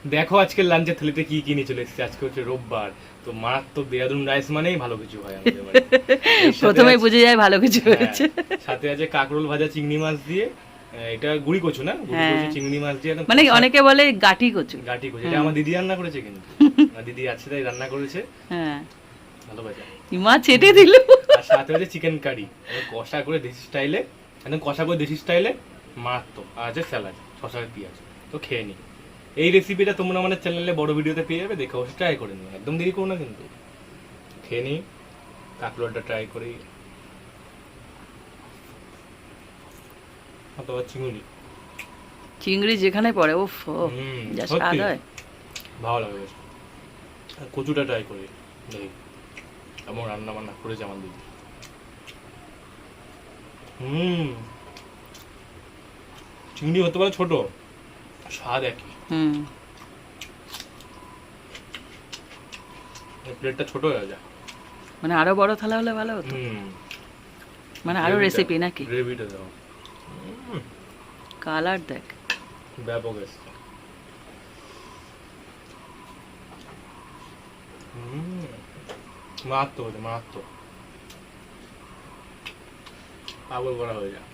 দেখো আজকে লাঞ্চে থালিতে কি কি নিয়ে চলে এসেছে। আজকে হচ্ছে রোববার, তো মারাত্মক দেরাদুন রাইস মানেই ভালো কিছু হয় আমাদের বাড়িতে। এর সাথে প্রথমেই আছে- বুঝে যায় ভালো কিছু হ্যাঁ, হয়েছে। সাথে আছে কাঁকরোল ভাজা চিংড়ি মাছ দিয়ে। এটা গুড়ি কচু না, গুড়ি হ্যাঁ, কচু চিংড়ি মাছ দিয়ে একদম মানে কষা- অনেকে বলে গাটি কচু। গাটি কচু। এটা আমার দিদি রান্না করেছে কিন্তু, আমার দিদি আছে তাই রান্না করেছে, হ্যাঁ, ভালো ভাজা। মা চেটে দিল। আর সাথে হচ্ছে চিকেন কারি, কষা করে দেশি স্টাইলে, একদম কষা করে দেশি স্টাইলে মারাত্মক। আর আছে স্যালাড, শসা আর পেঁয়াজ। তো খেয়ে নি। এই রেসিপিটা তোমরা আমাদের চ্যানেলে বড় ভিডিওতে পেয়ে যাবে, দেখে অবশ্যই ট্রাই করে নিও, একদম দেরি করো না কিন্তু। খেয়ে নি, কাঁকরোলটা ট্রাই করি। অথবা চিংড়ি। চিংড়ি যেখানে পড়ে, উফ, যা স্বাদ সত্যি হয়। ভালো লাগে বেশ। আর কচুটা ট্রাই করি, দেখি এমন রান্না বান্না করেছে আমার দিদি। চিংড়ি হতে পারে ছোট, স্বাদ একই। হুম, প্লেটটা ছোট হয়ে যায়। মানে আরো বড় থালা হলে ভালো হতো, মানে আরো রেসিপি নাকি? গ্রেভিটা দাও, কালার দেখ। ব্যাপক এসছে। মারাত্মক হয়েছে, মারাত্মক। পাগল করা হয়ে যায়।